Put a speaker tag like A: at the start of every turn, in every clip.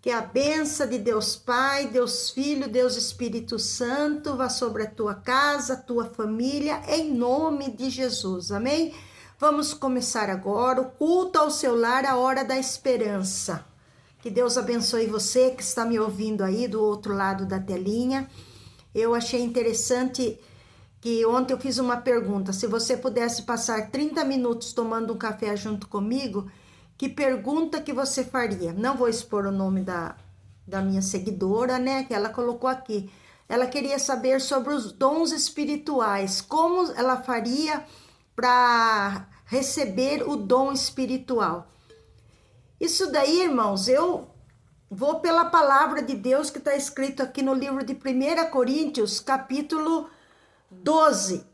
A: Que a bênção de Deus Pai, Deus Filho, Deus Espírito Santo vá sobre a tua casa, a tua família, em nome de Jesus, amém? Vamos começar agora o culto ao seu lar, a hora da esperança. Que Deus abençoe você que está me ouvindo aí do outro lado da telinha. Eu achei interessante que ontem eu fiz uma pergunta, se você pudesse passar 30 minutos tomando um café junto comigo, que pergunta que você faria? Não vou expor o nome da minha seguidora, né, que ela colocou aqui. Ela queria saber sobre os dons espirituais, como ela faria para receber o dom espiritual. Isso daí, irmãos, eu vou pela palavra de Deus que está escrito aqui no livro de 1 Coríntios, capítulo 12.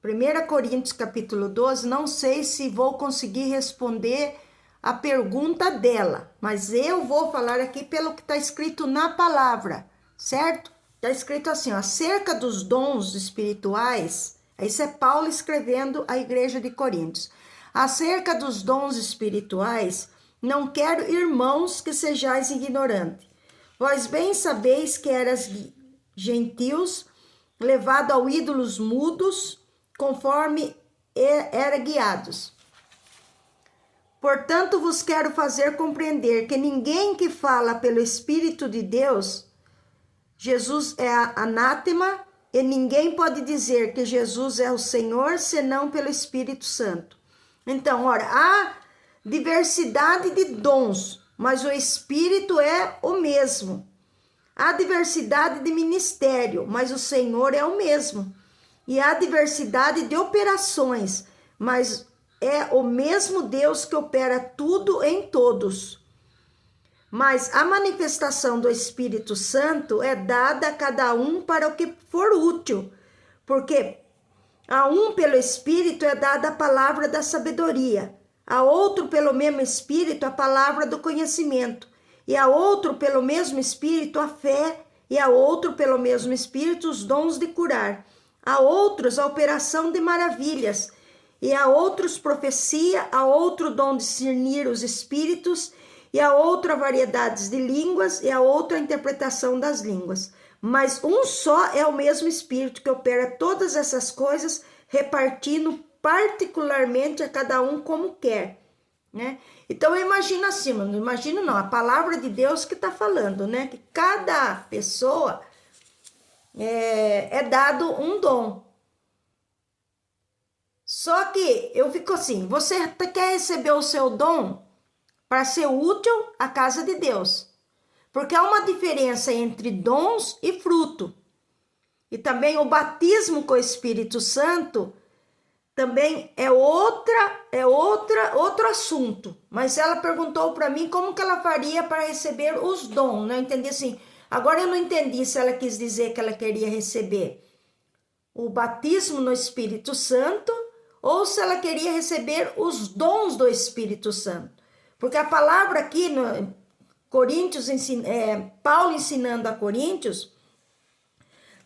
A: 1 Coríntios, capítulo 12, não sei se vou conseguir responder a pergunta dela, mas eu vou falar aqui pelo que está escrito na palavra, certo? Está escrito assim, ó, acerca dos dons espirituais, isso é Paulo escrevendo à igreja de Coríntios. Acerca dos dons espirituais, não quero, irmãos, que sejais ignorantes. Vós bem sabeis que eras gentios, levado ao ídolos mudos, conforme era guiados. Portanto, vos quero fazer compreender que ninguém que fala pelo Espírito de Deus, Jesus é anátema, e ninguém pode dizer que Jesus é o Senhor, senão pelo Espírito Santo. Então, ora, há diversidade de dons, mas o Espírito é o mesmo. Há diversidade de ministério, mas o Senhor é o mesmo. E há diversidade de operações, mas é o mesmo Deus que opera tudo em todos. Mas a manifestação do Espírito Santo é dada a cada um para o que for útil, porque a um pelo Espírito é dada a palavra da sabedoria, a outro pelo mesmo Espírito a palavra do conhecimento, e a outro pelo mesmo Espírito a fé, e a outro pelo mesmo Espírito os dons de curar, a outros a operação de maravilhas, e a outros profecia, a outro dom de discernir os espíritos, e a outra variedades de línguas, e a outra a interpretação das línguas. Mas um só é o mesmo Espírito que opera todas essas coisas, repartindo particularmente a cada um como quer, né? Então eu imagino assim, não imagino não, a palavra de Deus que está falando, né? Que cada pessoa é dado um dom. Só que eu fico assim, você quer receber o seu dom para ser útil à casa de Deus. Porque há uma diferença entre dons e fruto. E também o batismo com o Espírito Santo também é outro assunto. Mas ela perguntou para mim como que ela faria para receber os dons, né? Eu entendi assim. Agora eu não entendi se ela quis dizer que ela queria receber o batismo no Espírito Santo ou se ela queria receber os dons do Espírito Santo. Porque a palavra aqui no Coríntios, Paulo ensinando a Coríntios,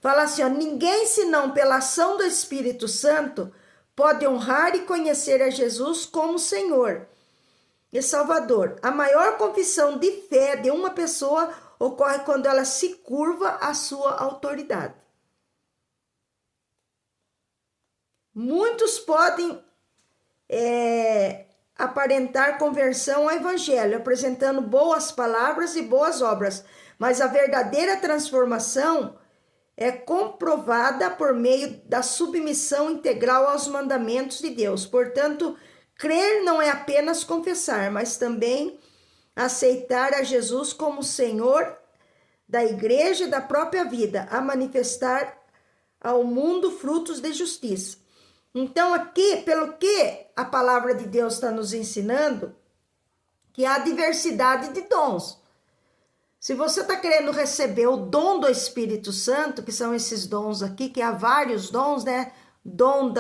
A: fala assim, ó, ninguém senão pela ação do Espírito Santo pode honrar e conhecer a Jesus como Senhor e Salvador. A maior confissão de fé de uma pessoa ocorre quando ela se curva à sua autoridade. Muitos podem aparentar conversão ao evangelho, apresentando boas palavras e boas obras, mas a verdadeira transformação é comprovada por meio da submissão integral aos mandamentos de Deus. Portanto, crer não é apenas confessar, mas também aceitar a Jesus como Senhor da igreja e da própria vida, a manifestar ao mundo frutos de justiça. Então, aqui, pelo que a palavra de Deus está nos ensinando, que há diversidade de dons. Se você está querendo receber o dom do Espírito Santo, que são esses dons aqui, que há vários dons, né? Dom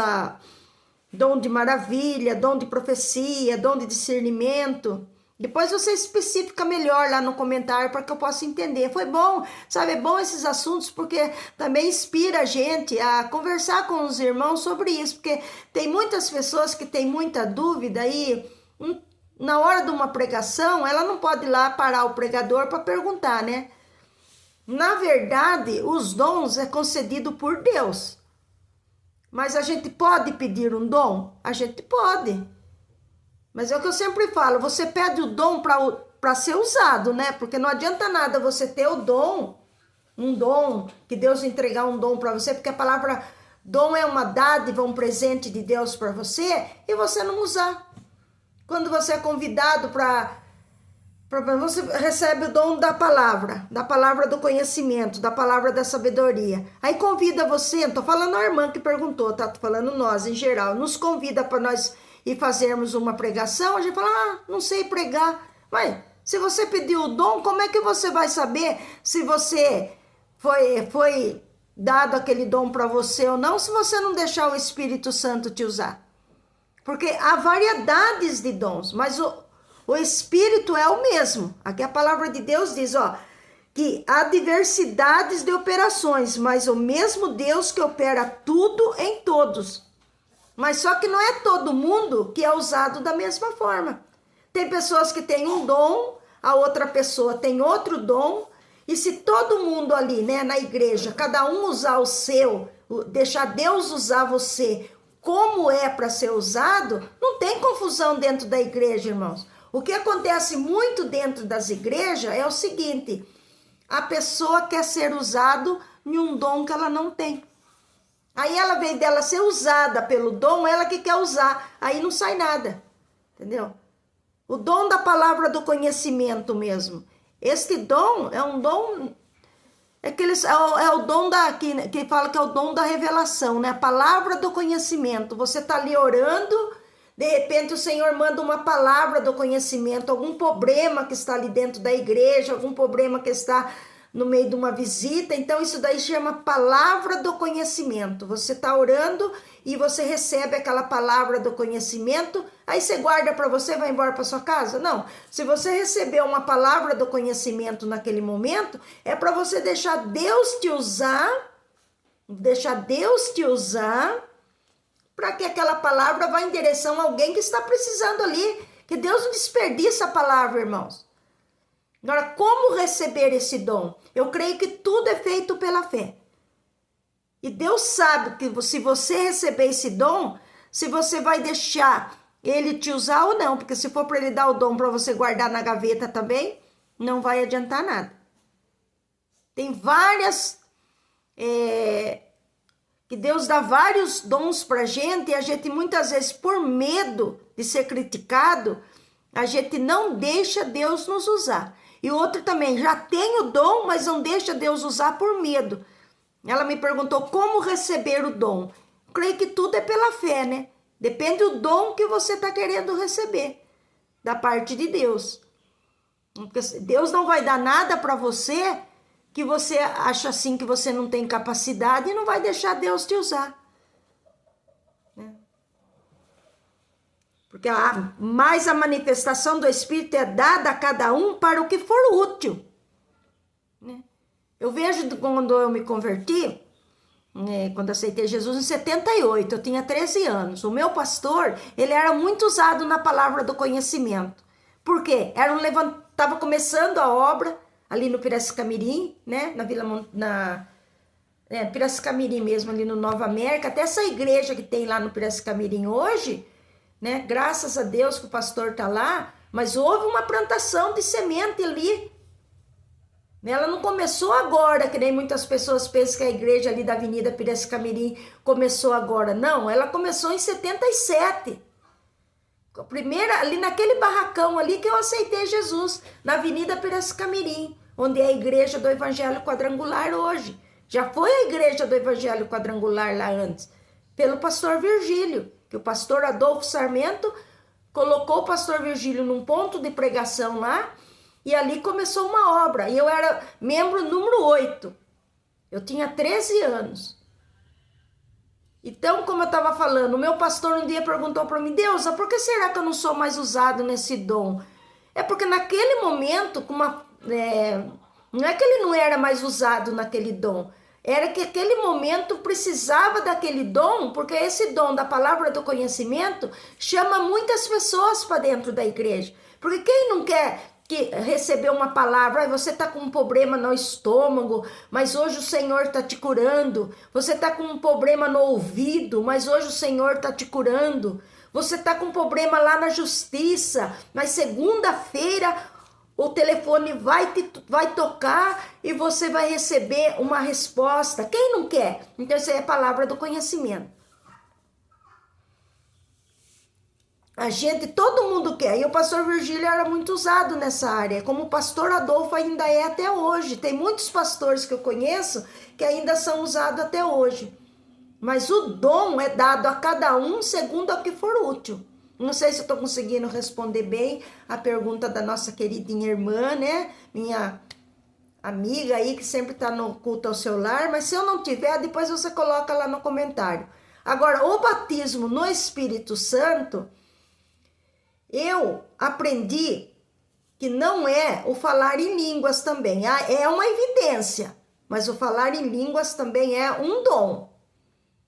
A: de maravilha, dom de profecia, dom de discernimento. Depois você especifica melhor lá no comentário para que eu possa entender. Foi bom, sabe? É bom esses assuntos porque também inspira a gente a conversar com os irmãos sobre isso. Porque tem muitas pessoas que têm muita dúvida e na hora de uma pregação, ela não pode ir lá parar o pregador para perguntar, né? Na verdade, os dons é concedido por Deus. Mas a gente pode pedir um dom? A gente pode. Mas é o que eu sempre falo, você pede o dom para ser usado, né? Porque não adianta nada você ter o dom, um dom, que Deus entregar um dom para você, porque a palavra dom é uma dádiva, um presente de Deus para você, e você não usar. Quando você é convidado você recebe o dom da palavra do conhecimento, da palavra da sabedoria. Aí convida você, não tô falando a irmã que perguntou, tá? Tô falando nós em geral, nos convida para nós ir fazermos uma pregação, a gente fala, não sei pregar. Mas se você pediu o dom, como é que você vai saber se você foi dado aquele dom para você ou não, se você não deixar o Espírito Santo te usar? Porque há variedades de dons, mas o Espírito é o mesmo. Aqui a palavra de Deus diz, que há diversidades de operações, mas o mesmo Deus que opera tudo em todos. Mas só que não é todo mundo que é usado da mesma forma. Tem pessoas que têm um dom, a outra pessoa tem outro dom, e se todo mundo ali, né, na igreja, cada um usar o seu, deixar Deus usar você como é para ser usado, não tem confusão dentro da igreja, irmãos. O que acontece muito dentro das igrejas é o seguinte, a pessoa quer ser usado em um dom que ela não tem. Aí ela vem dela ser usada pelo dom, ela que quer usar, aí não sai nada, entendeu? O dom da palavra do conhecimento mesmo. Este dom é um dom, é o dom que fala que é o dom da revelação, né? A palavra do conhecimento. Você está ali orando, de repente o Senhor manda uma palavra do conhecimento, algum problema que está ali dentro da igreja, algum problema que está no meio de uma visita, então isso daí chama palavra do conhecimento. Você está orando e você recebe aquela palavra do conhecimento, aí você guarda para você e vai embora para sua casa? Não, se você recebeu uma palavra do conhecimento naquele momento, é para você deixar Deus te usar, para que aquela palavra vá em direção a alguém que está precisando ali, que Deus não desperdiça a palavra, irmãos. Agora, como receber esse dom? Eu creio que tudo é feito pela fé. E Deus sabe que se você receber esse dom, se você vai deixar ele te usar ou não, porque se for para ele dar o dom para você guardar na gaveta também, não vai adiantar nada. Tem várias... que Deus dá vários dons para a gente, e a gente muitas vezes, por medo de ser criticado, a gente não deixa Deus nos usar. E o outro também, já tem o dom, mas não deixa Deus usar por medo. Ela me perguntou como receber o dom. Creio que tudo é pela fé, né? Depende do dom que você está querendo receber, da parte de Deus. Porque Deus não vai dar nada para você que você acha assim que você não tem capacidade e não vai deixar Deus te usar. Porque mais a manifestação do Espírito é dada a cada um para o que for útil. Né? Eu vejo quando eu me converti, quando aceitei Jesus em 78, eu tinha 13 anos. O meu pastor, ele era muito usado na palavra do conhecimento. Por quê? Estava começando a obra ali no Piracicamirim, né? Piracicamirim mesmo, ali no Nova América. Até essa igreja que tem lá no Piracicamirim hoje... né? Graças a Deus que o pastor está lá, mas houve uma plantação de semente ali. Ela não começou agora, que nem muitas pessoas pensam que a igreja ali da Avenida Piracicamirim começou agora. Não, ela começou em 77. A primeira, ali naquele barracão ali que eu aceitei Jesus, na Avenida Piracicamirim, onde é a igreja do Evangelho Quadrangular hoje. Já foi a igreja do Evangelho Quadrangular lá antes, pelo pastor Virgílio, que o pastor Adolfo Sarmento colocou o pastor Virgílio num ponto de pregação lá, e ali começou uma obra. E eu era membro número 8. Eu tinha 13 anos. Então, como eu estava falando, o meu pastor um dia perguntou para mim, Deusa, por que será que eu não sou mais usado nesse dom? É porque naquele momento, não é que ele não era mais usado naquele dom, era que aquele momento precisava daquele dom, porque esse dom da palavra do conhecimento chama muitas pessoas para dentro da igreja. Porque quem não quer receber uma palavra, você está com um problema no estômago, mas hoje o Senhor está te curando. Você está com um problema no ouvido, mas hoje o Senhor está te curando. Você está com um problema lá na justiça, mas segunda-feira o telefone vai tocar e você vai receber uma resposta. Quem não quer? Então, isso aí é a palavra do conhecimento. Todo mundo quer. E o pastor Virgílio era muito usado nessa área, como o pastor Adolfo ainda é até hoje. Tem muitos pastores que eu conheço que ainda são usados até hoje. Mas o dom é dado a cada um segundo o que for útil. Não sei se eu estou conseguindo responder bem a pergunta da nossa queridinha irmã, né? Minha amiga aí que sempre está no culto ao seu lar. Mas se eu não tiver, depois você coloca lá no comentário. Agora, o batismo no Espírito Santo, eu aprendi que não é o falar em línguas também. É uma evidência, mas o falar em línguas também é um dom.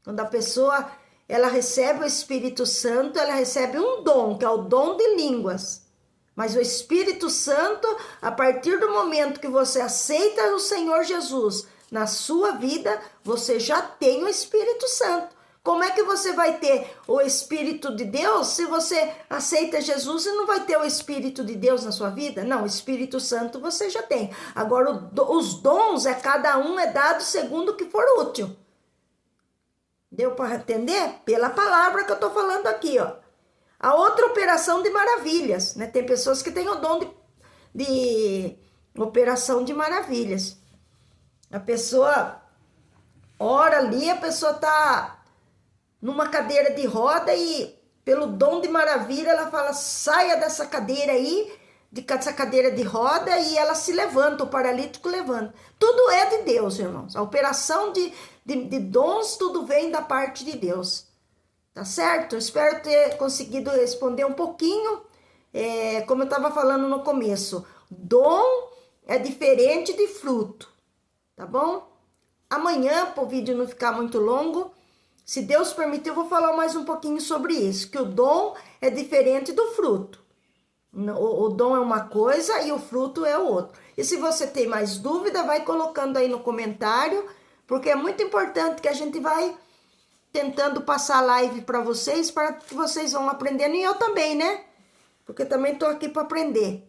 A: Quando a pessoa ela recebe o Espírito Santo, ela recebe um dom, que é o dom de línguas. Mas o Espírito Santo, a partir do momento que você aceita o Senhor Jesus na sua vida, você já tem o Espírito Santo. Como é que você vai ter o Espírito de Deus se você aceita Jesus e não vai ter o Espírito de Deus na sua vida? Não, o Espírito Santo você já tem. Agora, os dons, cada um é dado segundo o que for útil. Deu para entender? Pela palavra que eu estou falando aqui, ó. A outra operação de maravilhas, né? Tem pessoas que têm o dom de operação de maravilhas. A pessoa ora ali, a pessoa está numa cadeira de roda e pelo dom de maravilha ela fala, saia dessa cadeira aí, dessa cadeira de roda, e ela se levanta, o paralítico levanta. Tudo é de Deus, irmãos. A operação de dons, tudo vem da parte de Deus. Tá certo? Eu espero ter conseguido responder um pouquinho, como eu estava falando no começo. Dom é diferente de fruto, tá bom? Amanhã, para o vídeo não ficar muito longo, se Deus permitir, eu vou falar mais um pouquinho sobre isso, que o dom é diferente do fruto. O dom é uma coisa e o fruto é o outro. E se você tem mais dúvida, vai colocando aí no comentário, porque é muito importante que a gente vai tentando passar a live para vocês que vocês vão aprendendo, e eu também, né? Porque também estou aqui para aprender,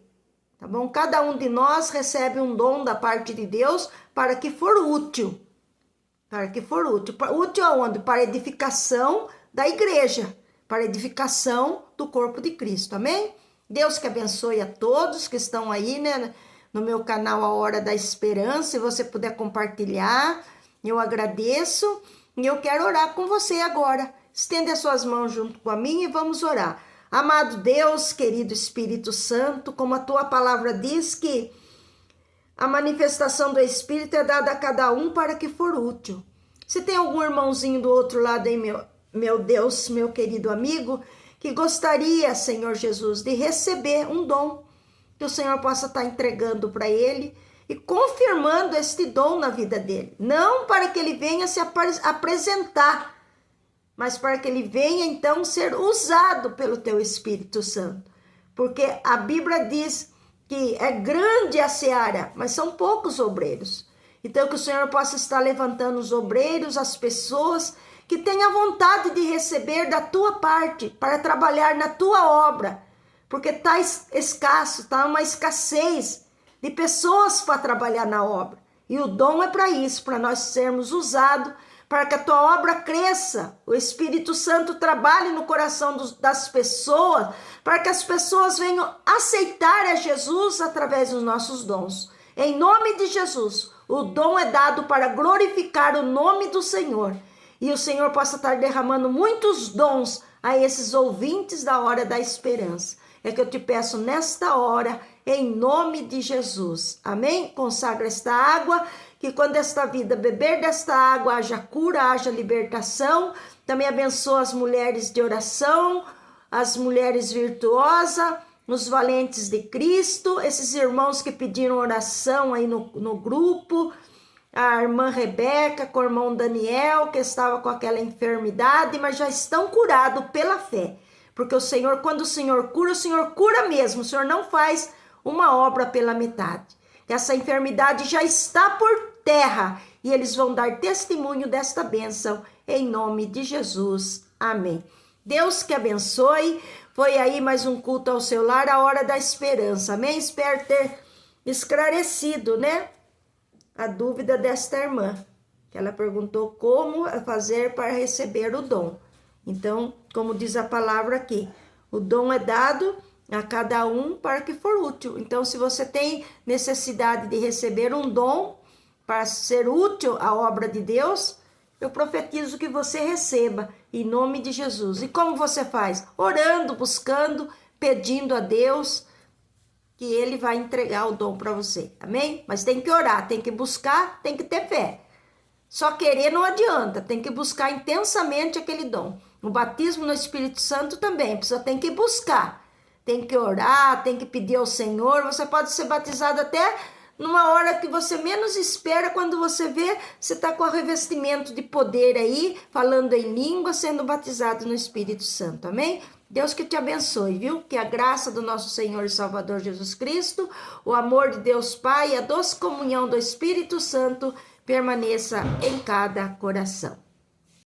A: tá bom? Cada um de nós recebe um dom da parte de Deus para que for útil. Para que for útil. Útil aonde? Para a edificação da igreja, para a edificação do corpo de Cristo, amém? Deus que abençoe a todos que estão aí, né, no meu canal A Hora da Esperança. Se você puder compartilhar, eu agradeço. E eu quero orar com você agora. Estende as suas mãos junto com a minha e vamos orar. Amado Deus, querido Espírito Santo, como a tua palavra diz que a manifestação do Espírito é dada a cada um para que for útil. Se tem algum irmãozinho do outro lado aí, meu Deus, meu querido amigo, que gostaria, Senhor Jesus, de receber um dom, que o Senhor possa estar entregando para ele e confirmando este dom na vida dele. Não para que ele venha se apresentar, mas para que ele venha então ser usado pelo teu Espírito Santo. Porque a Bíblia diz que é grande a seara, mas são poucos obreiros. Então que o Senhor possa estar levantando os obreiros, as pessoas que tenham vontade de receber da tua parte, para trabalhar na tua obra, porque está escasso, está uma escassez de pessoas para trabalhar na obra. E o dom é para isso, para nós sermos usados, para que a tua obra cresça, o Espírito Santo trabalhe no coração das pessoas, para que as pessoas venham aceitar a Jesus através dos nossos dons. Em nome de Jesus, o dom é dado para glorificar o nome do Senhor. E o Senhor possa estar derramando muitos dons a esses ouvintes da Hora da Esperança. É que eu te peço nesta hora, em nome de Jesus. Amém? Consagra esta água, que quando esta vida beber desta água, haja cura, haja libertação. Também abençoa as mulheres de oração, as mulheres virtuosas, os valentes de Cristo, esses irmãos que pediram oração aí no grupo, a irmã Rebeca, com o irmão Daniel, que estava com aquela enfermidade, mas já estão curados pela fé. Porque o Senhor, quando o Senhor cura mesmo. O Senhor não faz uma obra pela metade. Essa enfermidade já está por terra e eles vão dar testemunho desta bênção em nome de Jesus. Amém. Deus que abençoe. Foi aí mais um culto ao seu lar, a hora da esperança. Amém? Espero ter esclarecido, né? A dúvida desta irmã. Que ela perguntou como fazer para receber o dom. Então, como diz a palavra aqui, o dom é dado a cada um para que for útil. Então, se você tem necessidade de receber um dom para ser útil à obra de Deus, eu profetizo que você receba em nome de Jesus. E como você faz? Orando, buscando, pedindo a Deus que Ele vai entregar o dom para você. Amém? Mas tem que orar, tem que buscar, tem que ter fé. Só querer não adianta, tem que buscar intensamente aquele dom. O batismo no Espírito Santo também, a pessoa tem que buscar. Tem que orar, tem que pedir ao Senhor. Você pode ser batizado até numa hora que você menos espera, quando você vê, você está com o revestimento de poder aí, falando em língua, sendo batizado no Espírito Santo, amém? Deus que te abençoe, viu? Que a graça do nosso Senhor e Salvador Jesus Cristo, o amor de Deus Pai e a doce comunhão do Espírito Santo permaneça em cada coração.